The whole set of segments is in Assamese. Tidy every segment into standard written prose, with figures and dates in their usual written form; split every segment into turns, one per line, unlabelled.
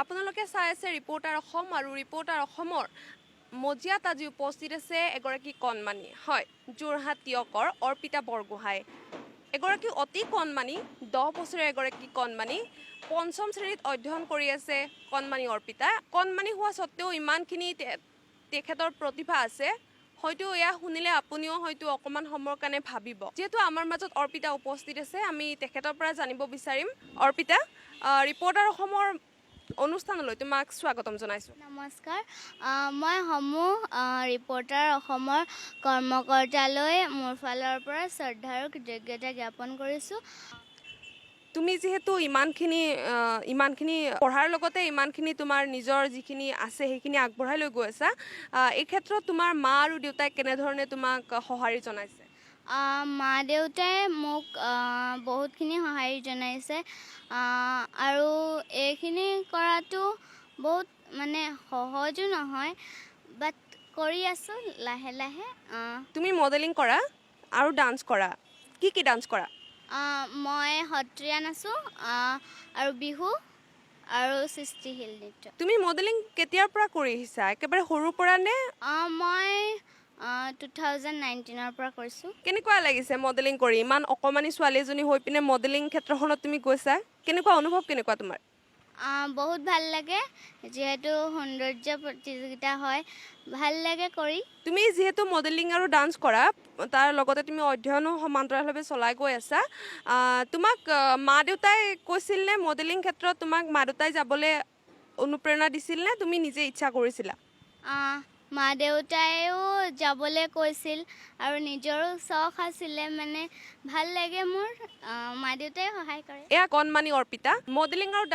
আপোনালোকে চাই আছে ৰিপৰ্টাৰ অসম আৰু ৰিপৰ্টাৰ অসমৰ মজিয়াত আজি উপস্থিত আছে এগৰাকী কণমানি হয় যোৰহাট টিয়কৰ অৰ্পিতা বৰগোহাঁই এগৰাকী অতি কণমানি 10 বছৰীয়া এগৰাকী কণমানি পঞ্চম শ্ৰেণীত অধ্যয়ন কৰি আছে কণমানি অৰ্পিতা কণমানি হোৱা স্বত্তেও ইমানখিনি তেখেতৰ প্ৰতিভা আছে হয়তো এয়া শুনিলে আপুনিও হয়তো অকমান সময়ৰ কাৰণে ভাবিব যেহেতু আমাৰ মাজত অৰ্পিতা উপস্থিত আছে আমি তেখেতৰ পৰা জানিব বিচাৰিম অৰ্পিতা ৰিপৰ্টাৰ অসমৰ অনুষ্ঠানলৈ তোমাক স্বাগতম জনাইছো
নমস্কাৰ মই সমূহ ৰিপৰ্টাৰ অসমৰ কৰ্মকৰ্তালৈ মোৰ ফালৰ পৰা শ্ৰদ্ধা আৰু কৃতজ্ঞতা জ্ঞাপন কৰিছোঁ
তুমি যেহেতু ইমানখিনি পঢ়াৰ লগতে ইমানখিনি তোমাৰ নিজৰ যিখিনি আছে সেইখিনি আগবঢ়াই লৈ গৈ আছা এই ক্ষেত্ৰত তোমাৰ মা আৰু দেউতাই কেনেধৰণে তোমাক সঁহাৰি জনাইছে
মা দেউতাই মোক বহুতখিনি সঁহাৰি জনাইছে আৰু এইখিনি কৰাটো বহুত মানে সহজো নহয় বাট কৰি আছোঁ লাহে লাহে
তুমি মডেলিং কৰা আৰু ডান্স কৰা কি ডান্স কৰা
মই সত্ৰীয়া নাচোঁ আৰু বিহু আৰু সৃষ্টিশীল নৃত্য
তুমি মডেলিং কেতিয়াৰ পৰা কৰি আহিছা একেবাৰে সৰুৰ পৰা নে
মই 2019 পৰা কৰিছোঁ
কেনেকুৱা লাগিছে মডেলিং কৰি ইমান অকমানি ছোৱালী এজনী হৈ পিনে মডেলিং ক্ষেত্ৰখনত তুমি গৈছা কেনেকুৱা অনুভৱ কেনেকুৱা তোমাৰ
বহুত ভাল লাগে যিহেতু সৌন্দৰ্য প্ৰতিযোগিতা হয় ভাল লাগে কৰি
তুমি যেহেতু মডেলিং আৰু ডান্স কৰা তাৰ লগতে তুমি অধ্যয়নো সমান্তৰালভাৱে চলাই গৈ আছা তোমাক মা দেউতাই কৈছিল নে মডেলিং ক্ষেত্ৰত তোমাক মা দেউতাই যাবলৈ অনুপ্ৰেৰণা দিছিল নে তুমি নিজে ইচ্ছা কৰিছিলা
মা দেউতাইও যাবলৈ কৈছিল আৰু নিজৰো চখ আছিলে মানে ভাল লাগে মোৰ মা দেউতাই সহায় কৰে
এয়া কণমানি অৰ্পিতা মডেলিং আৰু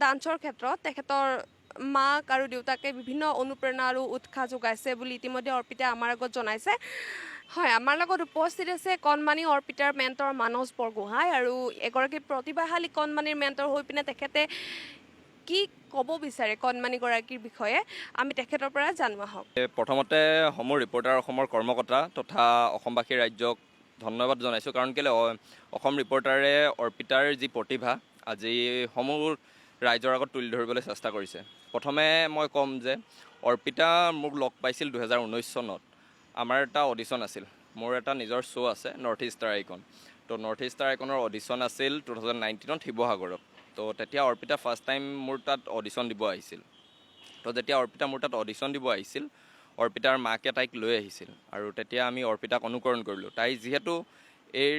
ডান্সৰ ক্ষেত্ৰত তেখেতৰ মাক আৰু দেউতাকে বিভিন্ন অনুপ্ৰেৰণা আৰু উৎসাহ যোগাইছে বুলি ইতিমধ্যে অৰ্পিতাই আমাৰ আগত জনাইছে হয় আমাৰ লগত উপস্থিত আছে কণমানি অৰ্পিতাৰ মেণ্টৰ মানস বৰগোহাঁই আৰু এগৰাকী প্ৰতিভাশালী কণমানিৰ মেণ্টৰ হৈ পিনে তেখেতে কি ক'ব বিচাৰে কণমানিগৰাকীৰ বিষয়ে আমি তেখেতৰ পৰা জানো আহক
প্ৰথমতে সমূহ ৰিপৰ্টাৰ অসমৰ কৰ্মকৰ্তা তথা অসমবাসী ৰাজ্যক ধন্যবাদ জনাইছোঁ কাৰণ কেলৈ অসম ৰিপৰ্টাৰে অৰ্পিতাৰ যি প্ৰতিভা আজি সমূহ ৰাইজৰ আগত তুলি ধৰিবলৈ চেষ্টা কৰিছে প্ৰথমে মই ক'ম যে অৰ্পিতা মোক লগ পাইছিল 2019 চনত আমাৰ এটা অডিশ্যন আছিল মোৰ এটা নিজৰ শ্ব' আছে নৰ্থ ইষ্ট ষ্টাৰ আইকন তো নৰ্থ ইষ্ট ষ্টাৰ আইকনৰ অডিশ্যন আছিল 2019ত শিৱসাগৰত তো তেতিয়া অৰ্পিতা ফাৰ্ষ্ট টাইম মোৰ তাত অডিশ্যন দিব আহিছিল তো যেতিয়া অৰ্পিতা মোৰ তাত অডিশ্যন দিব আহিছিল অৰ্পিতাৰ মাকে তাইক লৈ আহিছিল আৰু তেতিয়া আমি অৰ্পিতাক অনুকৰণ কৰিলোঁ তাই যিহেতু এই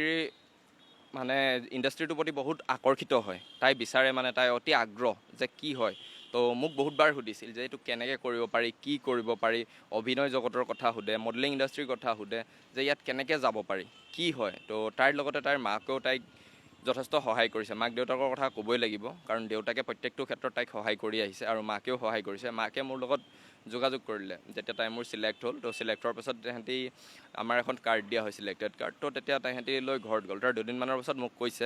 মানে ইণ্ডাষ্ট্ৰিটোৰ প্ৰতি বহুত আকৰ্ষিত হয় তাই বিচাৰে মানে তাই অতি আগ্ৰহ যে কি হয় তো মোক বহুতবাৰ সুধিছিল যে এইটো কেনেকৈ কৰিব পাৰি কি কৰিব পাৰি অভিনয় জগতৰ কথা সোধে মডেলিং ইণ্ডাষ্ট্ৰিৰ কথা সোধে যে ইয়াত কেনেকৈ যাব পাৰি কি হয় তো তাইৰ লগতে তাইৰ মাকেও তাইক যথেষ্ট সহায় কৰিছে মাক দেউতাকৰ কথা ক'বই লাগিব কাৰণ দেউতাকে প্ৰত্যেকটো ক্ষেত্ৰত তাইক সহায় কৰি আহিছে আৰু মাকেও সহায় কৰিছে মাকে মোৰ লগত যোগাযোগ কৰিলে যেতিয়া তাই মোৰ চিলেক্ট হ'ল তো চিলেক্ট হোৱাৰ পাছত তাহাঁতি আমাৰ এখন কাৰ্ড দিয়া হয় চিলেক্টেড কাৰ্ড তো তেতিয়া তাহাঁতি লৈ ঘৰত গ'ল তাৰ দুদিনমানৰ পাছত মোক কৈছে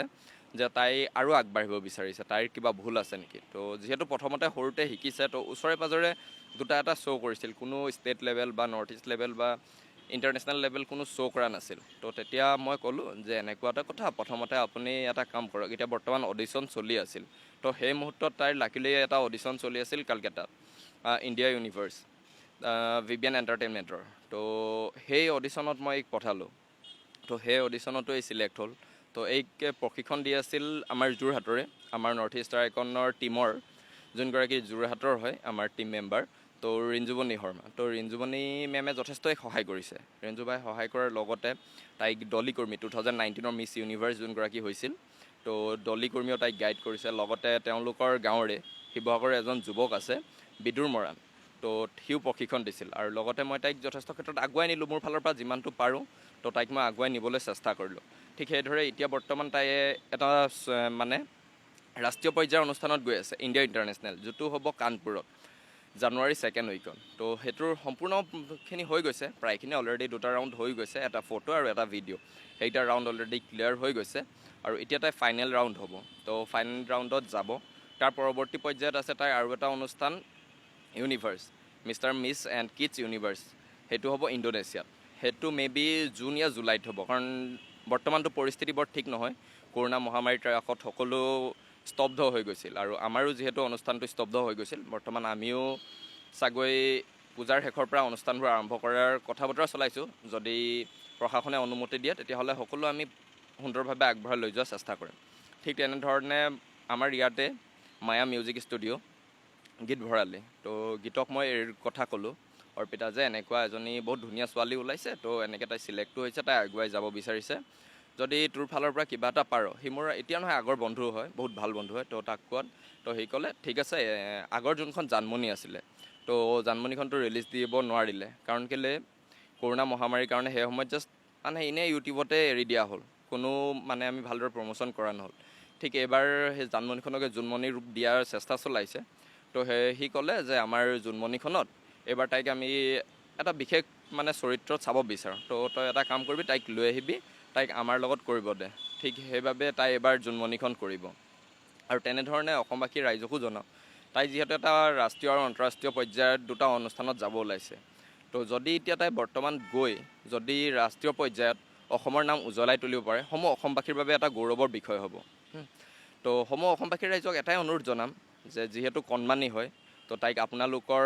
যে তাই আৰু আগবাঢ়িব বিচাৰিছে তাইৰ কিবা ভুল আছে নেকি তো যিহেতু প্ৰথমতে সৰুতে শিকিছে তো ওচৰে পাঁজৰে দুটা এটা শ্ব' কৰিছিল কোনো ষ্টেট লেভেল বা নৰ্থ ইষ্ট লেভেল বা ইণ্টাৰনেশ্যনেল লেভেল কোনো শ্ব' কৰা নাছিল তো তেতিয়া মই ক'লোঁ যে এনেকুৱা এটা কথা প্ৰথমতে আপুনি এটা কাম কৰক এতিয়া বৰ্তমান অডিশ্যন চলি আছিল তো সেই মুহূৰ্তত তাইৰ লাকিলি এটা অডিশ্যন চলি আছিল কলকাতাত ইণ্ডিয়া ইউনিভাৰ্ছ ভিবিএন এণ্টাৰটেইনমেণ্টৰ তো সেই অডিশ্যনত মই এইক পঠালোঁ তো সেই অডিশ্যনতো এই চিলেক্ট হ'ল তো এইক প্ৰশিক্ষণ দি আছিল আমাৰ যোৰহাটৰে আমাৰ নৰ্থ ইষ্ট ষ্টাৰ আইকনৰ টীমৰ যোনগৰাকী যোৰহাটৰ হয় আমাৰ টীম মেম্বাৰ তো ৰিঞ্জুবনী শৰ্মা তো ৰিঞ্জুবনী মেমে যথেষ্টই সহায় কৰিছে ৰিঞ্জুবাই সহায় কৰাৰ লগতে তাইক দলি কৰ্মী 2019ৰ মিছ ইউনিভাৰ্ছ যোনগৰাকী হৈছিল তো দলি কৰ্মীও তাইক গাইড কৰিছে লগতে তেওঁলোকৰ গাঁৱৰে শিৱসাগৰৰ এজন যুৱক আছে বিদুৰ মৰাণ তো সিও প্ৰশিক্ষণ দিছিল আৰু লগতে মই তাইক যথেষ্ট ক্ষেত্ৰত আগুৱাই নিলোঁ মোৰ ফালৰ পৰা যিমানটো পাৰোঁ তো তাইক মই আগুৱাই নিবলৈ চেষ্টা কৰিলোঁ ঠিক সেইদৰে এতিয়া বৰ্তমান তাই এটা মানে ৰাষ্ট্ৰীয় পৰ্যায়ৰ অনুষ্ঠানত গৈ আছে ইণ্ডিয়া ইণ্টাৰনেশ্যনেল যিটো হ'ব কানপুৰত জানুৱাৰী 2nd উইকত তো সেইটোৰ সম্পূৰ্ণখিনি হৈ গৈছে প্ৰায়খিনি অলৰেডি দুটা ৰাউণ্ড হৈ গৈছে এটা ফটো আৰু এটা ভিডিঅ' সেইটা ৰাউণ্ড অলৰেডি ক্লিয়াৰ হৈ গৈছে আৰু এতিয়া তাই ফাইনেল ৰাউণ্ড হ'ব তো ফাইনেল ৰাউণ্ডত যাব তাৰ পৰৱৰ্তী পৰ্যায়ত আছে তাইৰ আৰু এটা অনুষ্ঠান universe mister miss and kids universe সেইটো হ'ব ইণ্ডোনেছিয়াত সেইটো মে বি জুন या জুলাইত হ'ব কাৰণ বৰ্তমানটো পৰিস্থিতি বৰ ঠিক নহয় কৰোণা মহামাৰীৰ ত্ৰাসত সকলো স্তব্ধ হৈ গৈছিল আৰু আমাৰো যিহেতু অনুষ্ঠানটো স্তব্ধ হৈ গৈছিল বৰ্তমান আমিও চাগৈ পূজাৰ শেষৰ পৰা অনুষ্ঠানবোৰ আৰম্ভ কৰাৰ কথা বতৰা চলাইছোঁ যদি প্ৰশাসনে অনুমতি দিয়ে তেতিয়াহ'লে সকলো আমি সুন্দৰভাৱে আগবঢ়াই লৈ যোৱাৰ চেষ্টা কৰিম ঠিক তেনেধৰণে আমাৰ ইয়াতে মায়া মিউজিক ষ্টুডিঅ' গীত ভৰালি তো গীতক মই এই কথা ক'লোঁ অৰ্পিতা যে এনেকুৱা এজনী বহুত ধুনীয়া ছোৱালী ওলাইছে তো এনেকৈ তাই চিলেক্টো হৈছে তাই আগুৱাই যাব বিচাৰিছে যদি তোৰ ফালৰ পৰা কিবা এটা পাৰ সি মোৰ এতিয়া নহয় আগৰ বন্ধু হয় বহুত ভাল বন্ধু হয় তো তাক কোৱাত তো সি ক'লে ঠিক আছে আগৰ যোনখন জানমণি আছিলে তো জানমণিখনটো ৰিলিজ দিব নোৱাৰিলে কাৰণ কেলৈ কৰোণা মহামাৰীৰ কাৰণে সেই সময়ত জাষ্ট মানে এনেই ইউটিউবতে এৰি দিয়া হ'ল কোনো মানে আমি ভালদৰে প্ৰমোশ্যন কৰা নহ'ল ঠিক এইবাৰ সেই জানমণিখনকে জোনমণি ৰূপ দিয়াৰ চেষ্টা চলাইছে তো সি ক'লে যে আমাৰ জোনমণিখনত এইবাৰ তাইক আমি এটা বিশেষ মানে চৰিত্ৰত চাব বিচাৰোঁ তো তই এটা কাম কৰিবি তাইক লৈ আহিবি তাইক আমাৰ লগত কৰিব দে ঠিক সেইবাবে তাই এইবাৰ জোনমণিখন কৰিব আৰু তেনেধৰণে অসমবাসী ৰাইজকো জনাওঁ তাই যিহেতু এটা ৰাষ্ট্ৰীয় আৰু আন্তঃৰাষ্ট্ৰীয় পৰ্যায়ত দুটা অনুষ্ঠানত যাব ওলাইছে তো যদি এতিয়া তাই বৰ্তমান গৈ যদি ৰাষ্ট্ৰীয় পৰ্যায়ত অসমৰ নাম উজ্বলাই তুলিব পাৰে সমূহ অসমবাসীৰ বাবে এটা গৌৰৱৰ বিষয় হ'ব তো সমূহ অসমবাসী ৰাইজক এটাই অনুৰোধ জনাম যে যিহেতু কণমানি হয় তো তাইক আপোনালোকৰ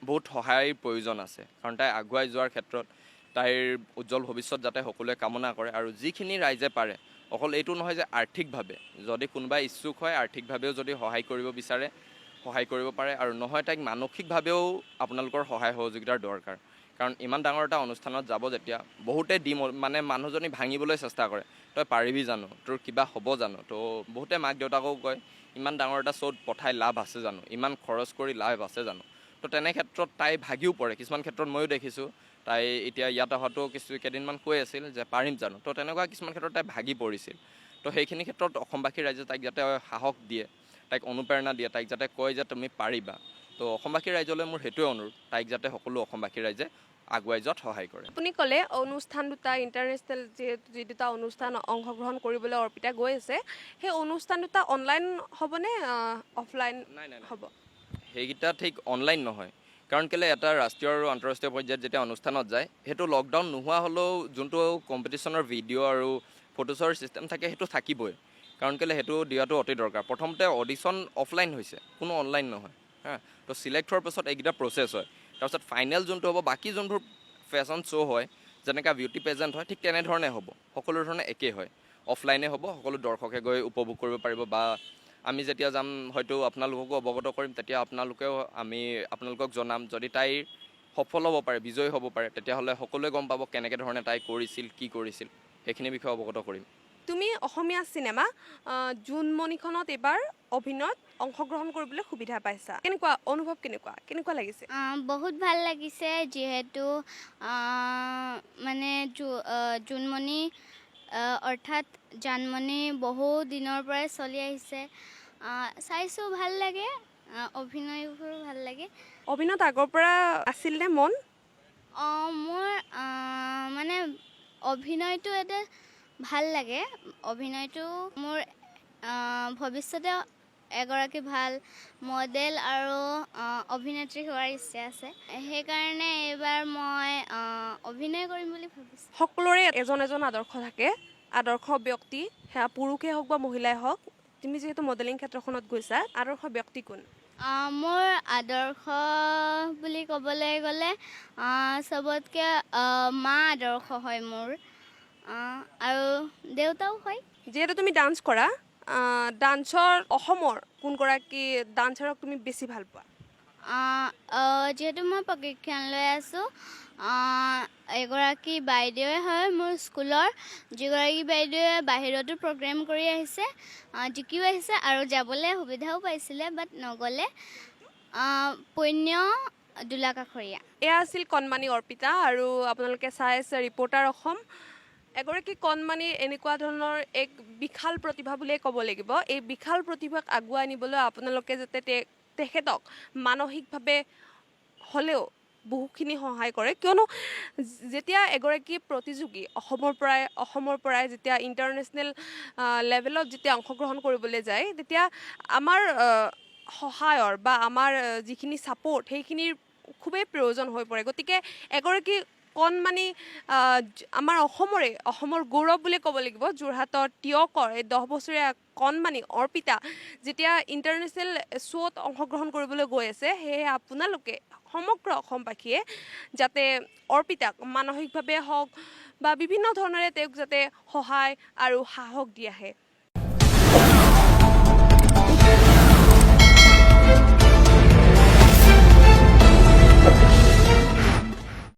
বহুত সহায়ৰ প্ৰয়োজন আছে কাৰণ তাই আগুৱাই যোৱাৰ ক্ষেত্ৰত তাইৰ উজ্জ্বল ভৱিষ্যত যাতে সকলোৱে কামনা কৰে আৰু যিখিনি ৰাইজে পাৰে অকল এইটো নহয় যে আৰ্থিকভাৱে যদি কোনোবাই ইচ্ছুক হয় আৰ্থিকভাৱেও যদি সহায় কৰিব বিচাৰে সহায় কৰিব পাৰে আৰু নহয় তাইক মানসিকভাৱেও আপোনালোকৰ সহায় সহযোগিতাৰ দৰকাৰ কাৰণ ইমান ডাঙৰ এটা অনুষ্ঠানত যাব যেতিয়া বহুতে মানে মানুহজনী ভাঙিবলৈ চেষ্টা কৰে তই পাৰিবি জানো তোৰ কিবা হ'ব জানো তো বহুতে মাক দেউতাকো কয় ইমান ডাঙৰ এটা শ্ব'ত পঠাই লাভ আছে জানো ইমান খৰচ কৰি লাভ আছে জানো তো তেনে ক্ষেত্ৰত তাই ভাগিও পৰে কিছুমান ক্ষেত্ৰত ময়ো দেখিছোঁ তাই এতিয়া ইয়াত অহাটো কেইদিনমান কৈ আছিল যে পাৰিম জানো তো তেনেকুৱা কিছুমান ক্ষেত্ৰত তাই ভাগি পৰিছিল তো সেইখিনি ক্ষেত্ৰত অসমবাসী ৰাইজে তাইক যাতে সাহস দিয়ে তাইক অনুপ্ৰেৰণা দিয়ে তাইক যাতে কয় যে তুমি পাৰিবা তো অসমবাসী ৰাইজলৈ মোৰ সেইটোৱে অনুৰোধ তাইক যাতে সকলো অসমবাসী ৰাইজে আগুৱাই যোৱাত সহায় কৰে
আপুনি ক'লে অনুষ্ঠান দুটা ইণ্টাৰনেশ্যনেল যি দুটা অনুষ্ঠান অংশগ্ৰহণ কৰিবলৈ অৰ্পিতা গৈ আছে সেই অনুষ্ঠান দুটা অনলাইন হ'বনে অফলাইন হ'ব
সেইকেইটা ঠিক অনলাইন নহয় কাৰণ কেলৈ এটা ৰাষ্ট্ৰীয় আৰু আন্তঃৰাষ্ট্ৰীয় পৰ্যায়ত যেতিয়া অনুষ্ঠানত যায় সেইটো লকডাউন নোহোৱা হ'লেও যোনটো কম্পিটিশ্যনৰ ভিডিঅ' আৰু ফটোছৰ ছিষ্টেম থাকে সেইটো থাকিবই কাৰণ কেলৈ সেইটো দিয়াটো অতি দৰকাৰ প্ৰথমতে অডিশ্যন অফলাইন হৈছে কোনো অনলাইন নহয় হা তো চিলেক্ট হোৱাৰ পাছত এইকেইটা প্ৰচেছ হয় তাৰপিছত ফাইনেল যোনটো হ'ব বাকী যোনবোৰ ফেশ্বন শ্ব' হয় যেনেকৈ বিউটি পেজেণ্ট হয় ঠিক তেনেধৰণে হ'ব সকলো ধৰণে একেই হয় অফলাইনে হ'ব সকলো দৰ্শকে গৈ উপভোগ কৰিব পাৰিব বা আমি যেতিয়া যাম হয়তো আপোনালোককো অৱগত কৰিম তেতিয়া আমি আপোনালোকক জনাম যদি তাইৰ সফল হ'ব পাৰে বিজয়ী হ'ব পাৰে তেতিয়াহ'লে সকলোৱে গম পাব কেনেকৈ ধৰণে তাই কৰিছিল কি কৰিছিল সেইখিনি বিষয়ে অৱগত কৰিম
তুমি অসমীয়া চিনেমা জোনমণিখনত এইবাৰ অভিনয়ত অংশগ্ৰহণ কৰিবলৈ সুবিধা পাইছা কেনেকুৱা অনুভৱ কেনেকুৱা লাগিছে
বহুত ভাল লাগিছে যিহেতু মানে জোনমণি অৰ্থাৎ জানমণি বহু দিনৰ পৰাই চলি আহিছে চাইছোঁ ভাল লাগে অভিনয়বোৰ ভাল লাগে
অভিনয়ত আগৰ পৰা আছিল নে মন
মোৰ মানে অভিনয়টো এটা ভাল লাগে অভিনয়টো মোৰ ভৱিষ্যতে এগৰাকী ভাল মডেল আৰু অভিনেত্ৰী হোৱাৰ ইচ্ছা আছে সেইকাৰণে এইবাৰ মই অভিনয় কৰিম বুলি ভাবিছোঁ
সকলোৰে এজন আদৰ্শ থাকে আদৰ্শ ব্যক্তি সেয়া পুৰুষেই হওক বা মহিলাই হওক তুমি যিহেতু মডেলিং ক্ষেত্ৰখনত গৈছা আদৰ্শ ব্যক্তি কোন
মোৰ আদৰ্শ বুলি ক'বলৈ গ'লে চবতকৈ মা আদৰ্শ হয় মোৰ আৰু দেউতাও হয়
যিহেতু তুমি ডান্স কৰা ডান্সৰ অসমৰ কোনগৰাকী ডান্সাৰক তুমি বেছি ভাল পোৱা
যিহেতু মই প্ৰশিক্ষণ লৈ আছোঁ এগৰাকী বাইদেৱে হয় মোৰ স্কুলৰ যিগৰাকী বাইদেৱে বাহিৰতো প্ৰগ্ৰেম কৰি আহিছে জিকিও আহিছে আৰু যাবলৈ সুবিধাও পাইছিলে বাট নগ'লে পূণ্য দোলা কাষৰীয়া
এয়া আছিল কণমানি অৰ্পিতা আৰু আপোনালোকে চাই আছে ৰিপৰ্টাৰ অসম এগৰাকী কণমানিৰ এনেকুৱা ধৰণৰ এক বিশাল প্ৰতিভা বুলিয়ে ক'ব লাগিব এই বিশাল প্ৰতিভাক আগুৱাই নিবলৈ আপোনালোকে যাতে তেখেতক মানসিকভাৱে হ'লেও বহুখিনি সহায় কৰে কিয়নো যেতিয়া এগৰাকী প্ৰতিযোগী অসমৰ পৰাই যেতিয়া ইণ্টাৰনেশ্যনেল লেভেলত যেতিয়া অংশগ্ৰহণ কৰিবলৈ যায় তেতিয়া আমাৰ সহায়ৰ বা আমাৰ যিখিনি ছাপৰ্ট সেইখিনিৰ খুবেই প্ৰয়োজন হৈ পৰে গতিকে এগৰাকী কণমানি আমাৰ অসমৰ গৌৰৱ বুলি ক'ব লাগিব যোৰহাটৰ টিয়কৰ এই 10 বছৰীয়া কণমানি অৰ্পিতা যেতিয়া ইণ্টাৰনেশ্যনেল শ্ব'ত অংশগ্ৰহণ কৰিবলৈ গৈ আছে সেয়ে আপোনালোকে সমগ্ৰ অসমবাসীয়ে যাতে অৰ্পিতাক মানসিকভাৱে হওক বা বিভিন্ন ধৰণেৰে তেওঁক যাতে সহায় আৰু সাহস দি আহে